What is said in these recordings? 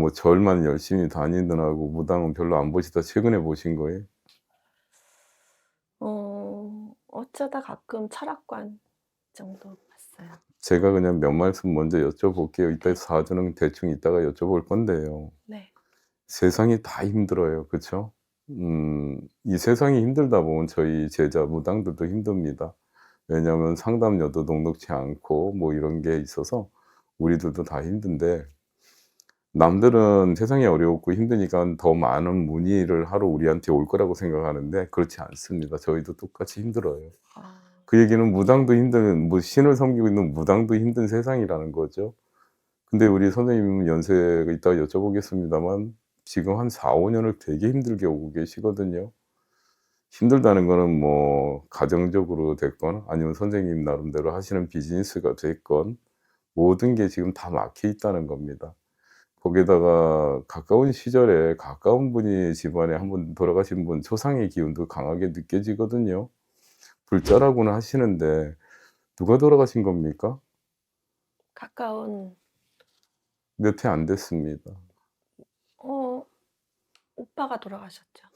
뭐 절만 열심히 다니느라고 무당은 별로 안 보시다 최근에 보신 거예요? 어쩌다 가끔 철학관 정도 봤어요. 제가 그냥 몇 말씀 먼저 여쭤볼게요. 이따 사주는 대충 이따가 여쭤볼 건데요. 네. 세상이 다 힘들어요. 그쵸? 이 세상이 힘들다 보면 저희 제자 무당들도 힘듭니다. 왜냐하면 상담료도 녹록지 않고 뭐 이런 게 있어서 우리들도 다 힘든데, 남들은 세상이 어렵고 힘드니까 더 많은 문의를 하러 우리한테 올 거라고 생각하는데 그렇지 않습니다. 저희도 똑같이 힘들어요. 아. 그 얘기는 무당도 힘든, 뭐 신을 섬기고 있는 무당도 힘든 세상이라는 거죠. 근데 우리 선생님은 연세가 이따가 여쭤보겠습니다만 지금 한 4-5 년을 되게 힘들게 오고 계시거든요. 힘들다는 거는 뭐 가정적으로 됐건 아니면 선생님 나름대로 하시는 비즈니스가 됐건 모든 게 지금 다 막혀 있다는 겁니다. 거기에다가 가까운 시절에 가까운 분이 집안에 한 분 돌아가신 분 초상의 기운도 강하게 느껴지거든요. 불자라고는 하시는데 누가 돌아가신 겁니까? 가까운 몇 해 안 됐습니다. 어 오빠가 돌아가셨죠.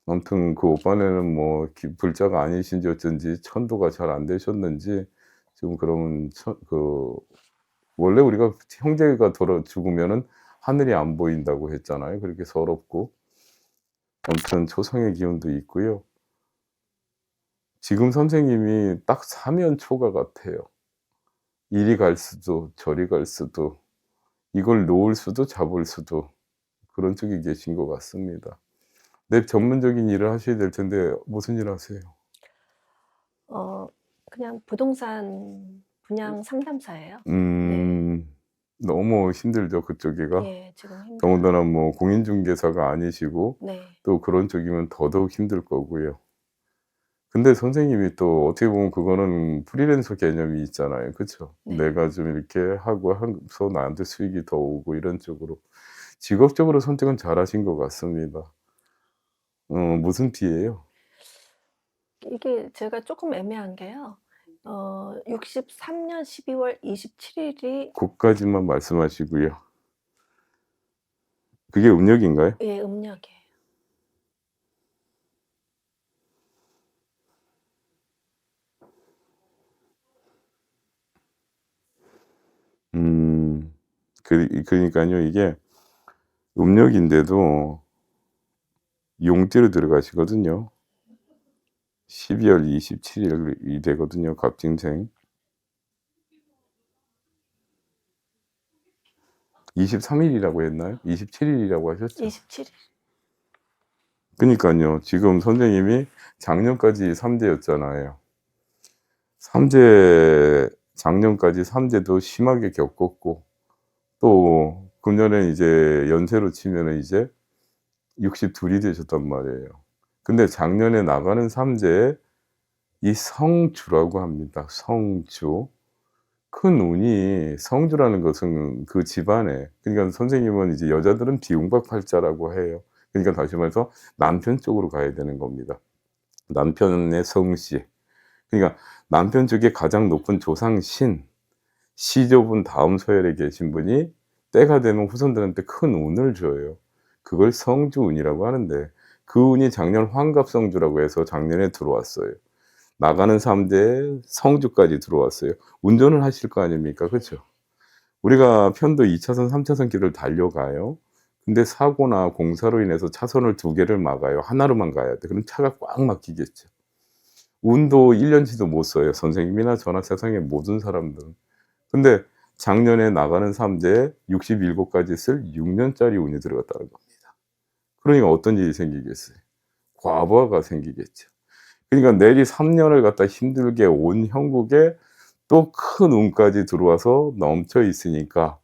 아무튼 그 오빠네는 뭐 불자가 아니신지 어쩐지 천도가 잘 안 되셨는지 지금 그러면 원래 우리가 형제가 죽으면은 하늘이 안 보인다고 했잖아요. 그렇게 서럽고. 아무튼 초상의 기운도 있고요. 지금 선생님이 딱 사면초가 같아요. 이리 갈 수도 저리 갈 수도 이걸 놓을 수도 잡을 수도 그런 쪽에 계신 것 같습니다. 네, 전문적인 일을 하셔야 될 텐데 무슨 일 하세요? 어 그냥 부동산 분양 상담사예요. 네. 음. 너무 힘들죠 그쪽이가. 예. 지금 힘들어요. 더군다나 뭐 공인중개사가 아니시고 네. 또 그런 쪽이면 더더욱 힘들 거고요. 근데 선생님이 또 어떻게 보면 그거는 프리랜서 개념이 있잖아요. 그쵸? 네. 내가 좀 이렇게 하고 해서 나한테 수익이 더 오고 이런 쪽으로. 직업적으로 선택은 잘하신 것 같습니다. 무슨 티예요? 이게 제가 쪼끔 애매한 게요. 63년 12월 27 일이 고까지만 말씀하시고요. 그게 음력인가요? 예 음력이에요. 음. 그러니깐요 이게 음력인데도 용띠로 들어가시거든요. 12월 27 일이 되거든요, 갑진생. 23 일이라고 했나요? 27 일이라고 하셨죠? 27일. 그니깐요. 지금 선생님이 작년까지 삼재였잖아요. 삼재, 작년까지 삼재도 심하게 겪었고 또 금년에 이제 연세로 치면은 이제 62이 되셨단 말이에요. 근데 작년에 나가는 삼재에 이 성주라고 합니다. 성주. 큰 운이, 성주라는 것은 그 집안에, 그러니까 선생님은 이제 여자들은 비움박팔자라고 해요. 그러니까 다시 말해서 남편 쪽으로 가야 되는 겁니다. 남편의 성씨. 그러니까 남편 쪽에 가장 높은 조상신, 시조분 다음 서열에 계신 분이 때가 되면 후손들한테 큰 운을 줘요. 그걸 성주운이라고 하는데 그 운이 작년 환갑성주라고 해서 작년에 들어왔어요. 나가는 3대에 성주까지 들어왔어요. 운전을 하실 거 아닙니까? 그쵸? 우리가 편도 2 차선 3 차선 길을 달려가요. 근데 사고나 공사로 인해서 차선을 2 개를 막아요. 하나로만 가야 돼. 그럼 차가 꽉 막히겠죠. 운도 1 년치도 못 써요. 선생님이나 저나 세상의 모든 사람들은. 근데 작년에 나가는 3대에 67 가지 쓸 6 년짜리 운이 들어갔다는 겁니다. 그러니까 어떤 일이 생기겠어요? 과부하가 생기겠죠. 그러니까 내리 3 년을 갖다 힘들게 온 형국에 또 큰 운까지 들어와서 넘쳐 있으니까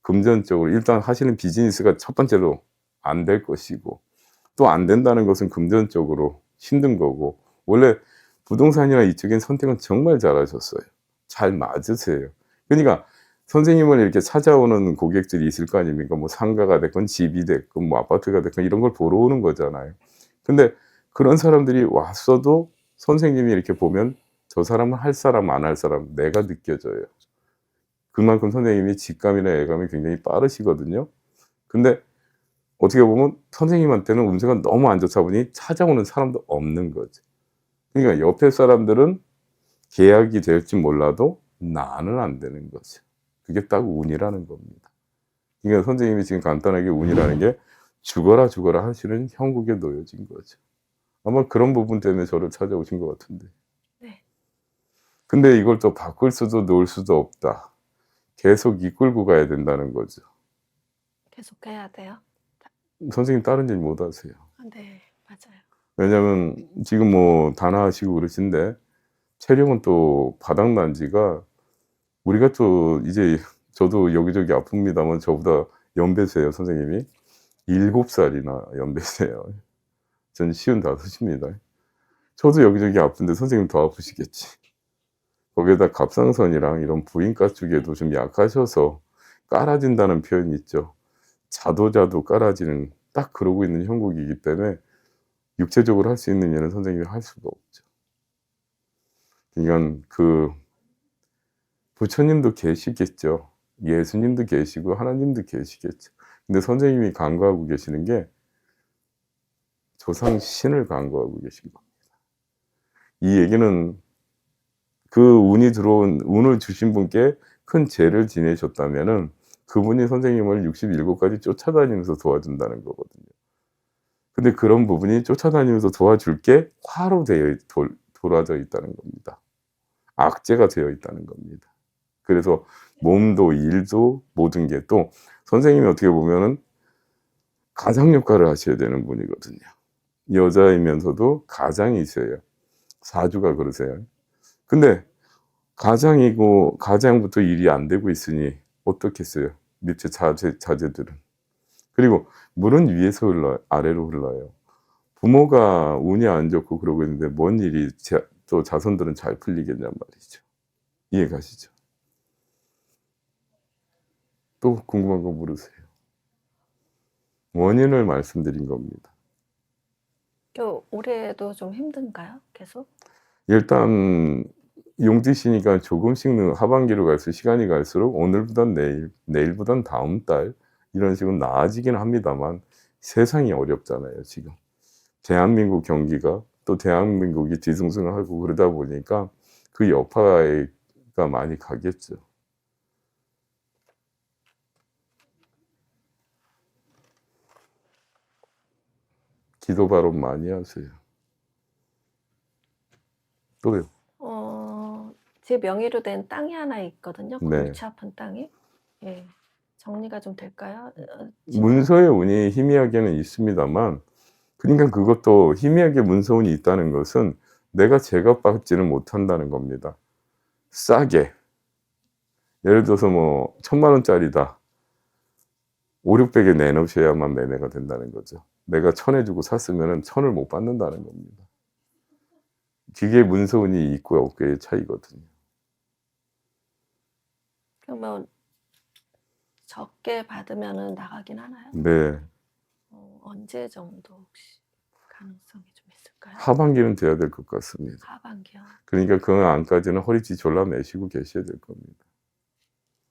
금전적으로 일단 하시는 비즈니스가 첫 번째로 안 될 것이고 또 안 된다는 것은 금전적으로 힘든 거고, 원래 부동산이나 이쪽엔 선택은 정말 잘하셨어요. 잘 맞으세요. 그러니까 선생님을 이렇게 찾아오는 고객들이 있을 거 아닙니까? 뭐 상가가 됐건 집이 됐건 뭐 아파트가 됐건 이런 걸 보러 오는 거잖아요. 근데 그런 사람들이 왔어도 선생님이 이렇게 보면 저 사람은 할 사람 안 할 사람 내가 느껴져요. 그만큼 선생님이 직감이나 예감이 굉장히 빠르시거든요. 근데 어떻게 보면 선생님한테는 운세가 너무 안 좋다 보니 찾아오는 사람도 없는 거죠. 그러니까 옆에 사람들은 계약이 될지 몰라도 나는 안 되는 거죠. 그게 딱 운이라는 겁니다. 그러니까 선생님이 지금 간단하게 운이라는 게 죽어라 죽어라 하시는 형국에 놓여진 거죠. 아마 그런 부분 때문에 저를 찾아오신 것 같은데. 네. 근데 이걸 또 바꿀 수도 놓을 수도 없다. 계속 이끌고 가야 된다는 거죠. 계속 해야 돼요? 선생님 다른 일 못 하세요. 아, 네, 맞아요. 왜냐면 지금 뭐 단아하시고 그러신데 체력은 또 바닥난 지가 우리가 또 이제 저도 여기저기 아픕니다만 저보다 연배세요, 선생님이. 7살이나 연배세요. 전 55입니다. 저도 여기저기 아픈데 선생님 더 아프시겠지. 거기에다 갑상선이랑 이런 부인과 쪽에도 좀 약하셔서 깔아진다는 표현이 있죠. 자도 깔아지는 딱 그러고 있는 형국이기 때문에 육체적으로 할 수 있는 일은 선생님이 할 수가 없죠. 그러니까 그 부처님도 계시겠죠. 예수님도 계시고 하나님도 계시겠죠. 근데 선생님이 간구하고 계시는 게 조상 신을 간구하고 계신 겁니다. 이 얘기는 그 운이 들어온 운을 주신 분께 큰 죄를 지내셨다면은 그분이 선생님을 67가지 쫓아다니면서 도와준다는 거거든요. 근데 그런 부분이 쫓아다니면서 도와줄 게 화로 돌아져 있다는 겁니다. 악재가 되어 있다는 겁니다. 그래서 몸도 일도 모든 게 또 선생님이 어떻게 보면은 가장 역할을 하셔야 되는 분이거든요. 여자이면서도 가장이세요. 사주가 그러세요. 근데 가장이고 가장부터 일이 안 되고 있으니 어떻겠어요? 밑에 자제들은. 그리고 물은 위에서 흘러요, 아래로 흘러요. 부모가 운이 안 좋고 그러고 있는데 뭔 일이 또 자손들은 잘 풀리겠냔 말이죠. 이해 가시죠? 또 궁금한 거 물으세요. 원인을 말씀드린 겁니다. 올해도 좀 힘든가요? 계속? 일단 용띠시니까 조금씩 하반기로 갈수록 시간이 갈수록 오늘보단 내일, 내일보단 다음 달 이런 식으로 나아지긴 합니다만 세상이 어렵잖아요, 지금. 대한민국 경기가 또 대한민국이 뒤숭숭하고 그러다 보니까 그 여파가 많이 가겠죠. 기도 발언 많이 하세요. 또요. 제 명의로 된 땅이 하나 있거든요. 네. 골치 아픈 땅이. 예. 정리가 좀 될까요? 문서의 운이 희미하게는 있습니다만, 그러니까 그것도 희미하게 문서운이 있다는 것은 내가 제값받지는 못한다는 겁니다. 싸게. 예를 들어서 뭐 1,000만 원짜리다. 500~600에 내놓으셔야만 매매가 된다는 거죠. 내가 1,000에 주고 샀으면 1,000을 못 받는다는 겁니다. 그게 문서운이 있고 없고의 차이거든요. 그러면 적게 받으면 나가긴 하나요? 네. 언제 정도 혹시 가능성이 좀 있을까요? 하반기는 돼야 될 것 같습니다. 하반기요. 그러니까 그 안까지는 허리띠 졸라매시고 계셔야 될 겁니다.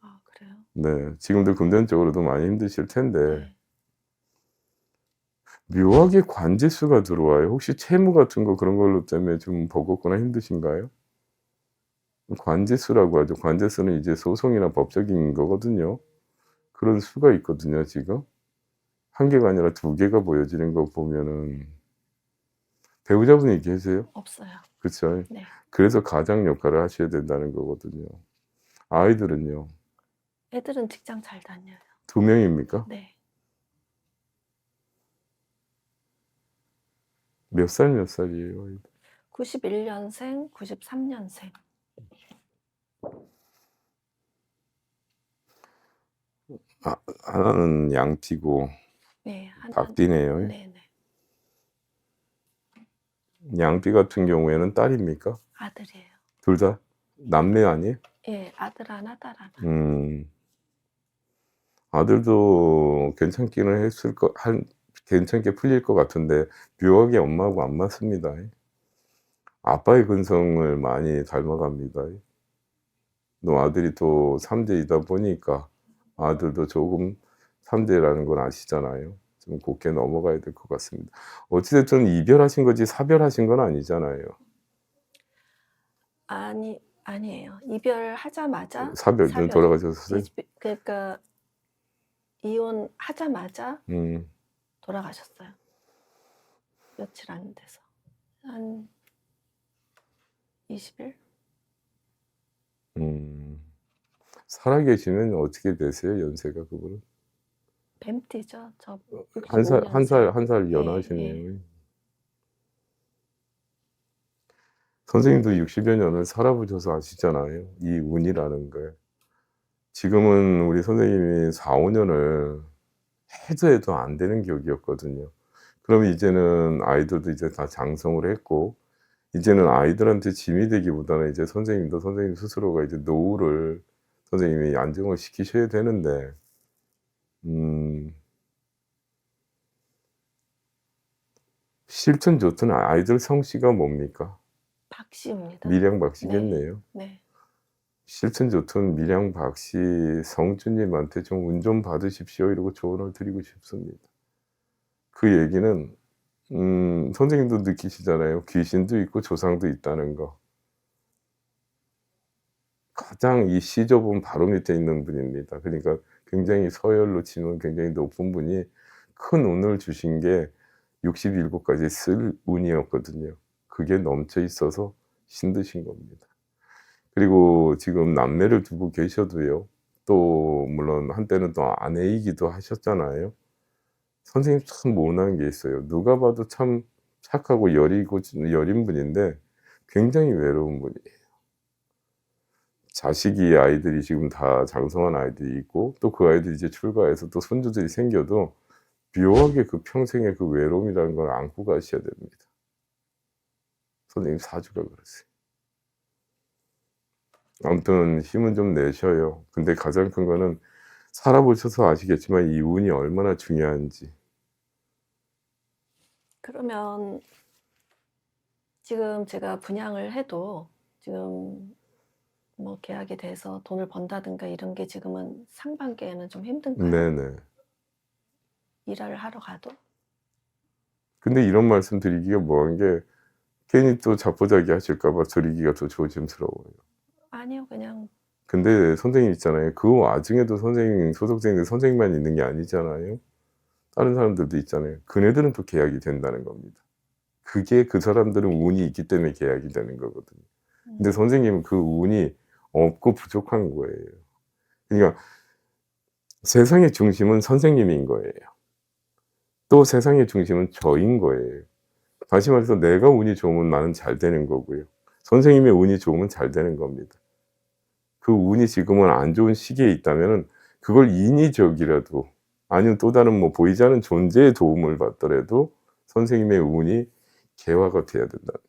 아, 그래요? 네. 지금도 금전적으로도 많이 힘드실 텐데 네. 묘하게 관제수가 들어와요. 혹시 채무 같은 거 그런 걸로 때문에 좀 버겁거나 힘드신가요? 관제수라고 하죠. 관제수는 이제 소송이나 법적인 거거든요. 그런 수가 있거든요, 지금. 1개가 아니라 2개가 보여지는 거 보면은 배우자분이 계세요? 없어요. 그쵸? 네. 그래서 가장 역할을 하셔야 된다는 거거든요. 아이들은요? 애들은 직장 잘 다녀요. 2명입니까? 네. 몇 살이에요, 아이들? 91년생, 93년생. 하나는 양띠고 네. 박띠네요. 네네. 양띠 같은 경우에는 딸입니까? 아들이에요. 둘 다 남매 아니에요? 예, 아들 하나, 딸 하나. 아들도 괜찮게 풀릴 것 같은데 묘하게 엄마하고 안 맞습니다. 아빠의 근성을 많이 닮아갑니다. 또 아들이 또 3대이다 보니까 아들도 조금 3대라는 걸 아시잖아요. 좀 곱게 넘어가야 될 것 같습니다. 어찌 됐든 이별하신 거지 사별하신 건 아니잖아요. 아니에요. 이별하자마자 사별 돌아가셔서 선생님? 그러니까 이혼하자마자 음. 돌아가셨어요. 며칠 안 돼서. 한 20일? 살아계시면 어떻게 되세요, 연세가 그분은? 뱀띠죠. 저 한 살 65년생. 예, 연하시네요. 예. 선생님도 60여 년을 살아보셔서 아시잖아요, 이 운이라는 걸. 지금은 우리 선생님이 4-5 년을 해도 안 되는 격이었거든요. 그러면 이제는 아이들도 이제 다 장성을 했고 이제는 아이들한테 짐이 되기보다는 이제 선생님도 선생님 스스로가 이제 노후를 선생님이 안정을 시키셔야 되는데 싫든 좋든 아이들 성씨가 뭡니까? 박씨입니다. 밀양 박씨겠네요. 네. 싫든 좋든 밀양 박씨 성주님한테 좀 운 좀 받으십시오 이러고 조언을 드리고 싶습니다. 그 얘기는 선생님도 느끼시잖아요. 귀신도 있고 조상도 있다는 거. 가장 이 시조분 바로 밑에 있는 분입니다. 그러니까 굉장히 서열로 치면 굉장히 높은 분이 큰 운을 주신 게 67가지 쓸 운이었거든요. 그게 넘쳐 있어서 힘드신 겁니다. 그리고 지금 남매를 두고 계셔도요. 또 물론 한때는 또 아내이기도 하셨잖아요. 선생님 참 모난 게 있어요. 누가 봐도 참 착하고 여린 분인데 굉장히 외로운 분이에요. 자식이 아이들이 지금 다 장성한 아이들이 있고 또 그 아이들이 이제 출가해서 또 손주들이 생겨도 묘하게 그 평생의 그 외로움이라는 걸 안고 가셔야 됩니다. 선생님 사주가 그러세요. 아무튼 힘은 좀 내셔요. 근데 가장 큰 거는 살아보셔서 아시겠지만 이 운이 얼마나 중요한지. 그러면 지금 제가 분양을 해도 지금 뭐 계약이 돼서 돈을 번다든가 이런 게 지금은 상반기에는 좀 힘든가요? 네네. 일을 하러 가도? 근데 이런 말씀 드리기가 뭐한 게 괜히 또 자포자기 하실까 봐 드리기가 더 조심스러워요. 아니요. 그냥 근데 선생님 있잖아요. 그 와중에도 선생님 소속생들 선생님만 있는 게 아니잖아요. 다른 사람들도 있잖아요. 그네들은 또 계약이 된다는 겁니다. 그게 그 사람들은 운이 있기 때문에 계약이 되는 거거든요. 근데 선생님은 그 운이 없고 부족한 거예요. 그러니까 세상의 중심은 선생님인 거예요. 또 세상의 중심은 저인 거예요. 다시 말해서 내가 운이 좋으면 나는 잘 되는 거고요. 선생님의 운이 좋으면 잘 되는 겁니다. 그 운이 지금은 안 좋은 시기에 있다면은 그걸 인위적이라도 아니면 또 다른 뭐 보이지 않는 존재의 도움을 받더라도 선생님의 운이 개화가 돼야 된다는 겁니다.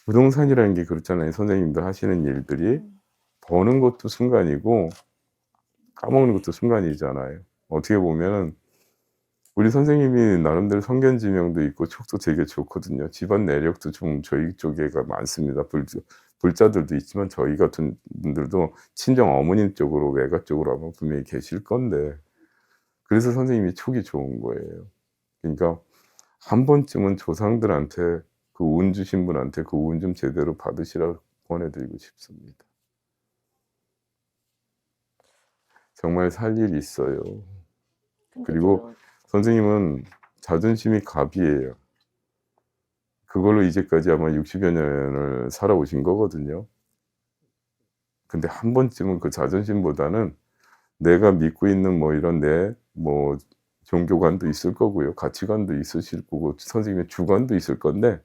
부동산이라는 게 그렇잖아요. 선생님들 하시는 일들이 버는 것도 순간이고 까먹는 것도 순간이잖아요. 어떻게 보면은 우리 선생님이 나름대로 성견지명도 있고 촉도 되게 좋거든요. 집안 내력도 좀 저희 쪽에가 많습니다. 불자들도 있지만 저희 같은 분들도 친정 어머님 쪽으로 외가 쪽으로 아마 분명히 계실 건데 그래서 선생님이 촉이 좋은 거예요. 그러니까 한 번쯤은 조상들한테 그 운 주신 분한테 그 운 좀 제대로 받으시라고 권해드리고 싶습니다. 정말 살 일이 있어요. 그리고 선생님은 자존심이 갑이에요. 그걸로 이제까지 아마 60여 년을 살아오신 거거든요. 근데 한 번쯤은 그 자존심보다는 내가 믿고 있는 뭐 이런 내 뭐 종교관도 있을 거고요. 가치관도 있으실 거고 선생님의 주관도 있을 건데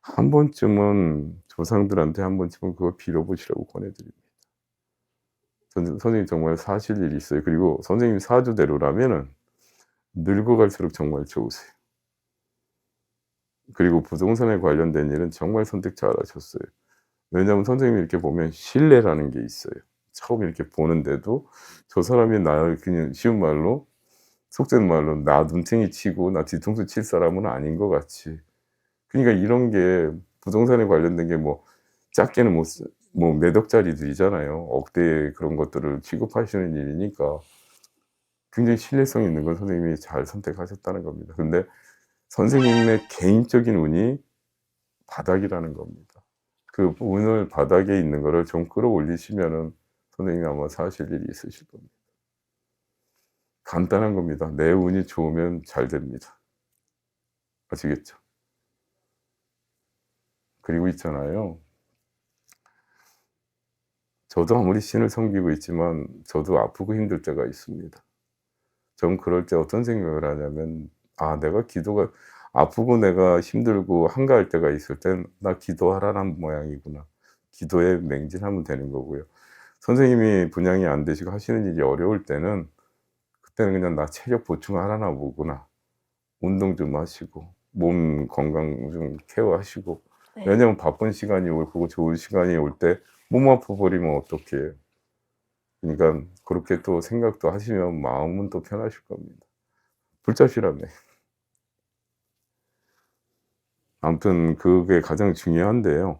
한 번쯤은 조상들한테 한 번쯤은 그거 빌어보시라고 권해드립니다. 선생님 정말 사실 일이 있어요. 그리고 선생님 사주대로라면은 늙어갈수록 정말 좋으세요. 그리고 부동산에 관련된 일은 정말 선택 잘하셨어요. 왜냐하면 선생님이 이렇게 보면 신뢰라는 게 있어요. 처음 이렇게 보는데도 저 사람이 나를 그냥 쉬운 말로 속된 말로 나 눈탱이 치고 나 뒤통수 칠 사람은 아닌 것 같이. 그러니까 이런 게 부동산에 관련된 게 뭐 작게는 뭐 뭐 몇 억짜리들이잖아요. 억대의 그런 것들을 취급하시는 일이니까 굉장히 신뢰성 있는 건 선생님이 잘 선택하셨다는 겁니다. 근데 선생님의 개인적인 운이 바닥이라는 겁니다. 그 운을 바닥에 있는 거를 좀 끌어올리시면은 선생님이 아마 사실 일이 있으실 겁니다. 간단한 겁니다. 내 운이 좋으면 잘 됩니다. 아시겠죠? 그리고 있잖아요. 저도 아무리 신을 섬기고 있지만 저도 아프고 힘들 때가 있습니다. 전 그럴 때 어떤 생각을 하냐면 내가 기도가 아프고 내가 힘들고 한가할 때가 있을 땐 '나 기도하라는 모양이구나.' 기도에 맹진하면 되는 거고요. 선생님이 분양이 안 되시고 하시는 일이 어려울 때는 그때는 그냥 '나 체력 보충하라나 보구나.' 운동 좀 하시고 몸 건강 좀 케어하시고 네. 왜냐면 바쁜 시간이 올 거고 좋은 시간이 올 때 몸 아파 버리면 어떡해요. 그러니까 그렇게 또 생각도 하시면 마음은 또 편하실 겁니다. 불자시라며. 아무튼 그게 가장 중요한데요.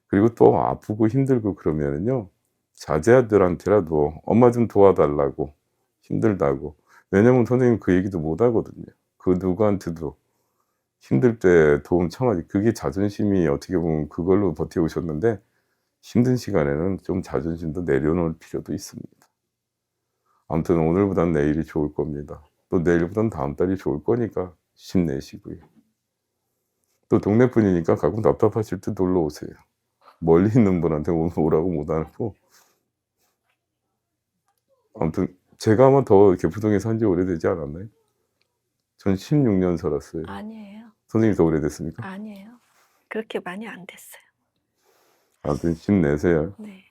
그리고 또 아프고 힘들고 그러면은요. 자제들한테라도 "엄마 좀 도와달라고. 힘들다고." 왜냐면 선생님 그 얘기도 못 하거든요. 그 누구한테도 힘들 때 도움 청하지 그게 자존심이 어떻게 보면 그걸로 버텨오셨는데 힘든 시간에는 좀 자존심도 내려놓을 필요도 있습니다. 아무튼 오늘보단 내일이 좋을 겁니다. 또 내일보단 다음 달이 좋을 거니까 힘내시고요. 또 동네 분이니까 가끔 답답하실 때 놀러 오세요. 멀리 있는 분한테 오라고 못 하고 아무튼 제가 아마 더 개포동에 산 지 오래되지 않았나요? 전 16년 살았어요. 아니에요. 선생님이 더 오래됐습니까? 아니에요. 그렇게 많이 안 됐어요. 아무튼 힘내세요. 네.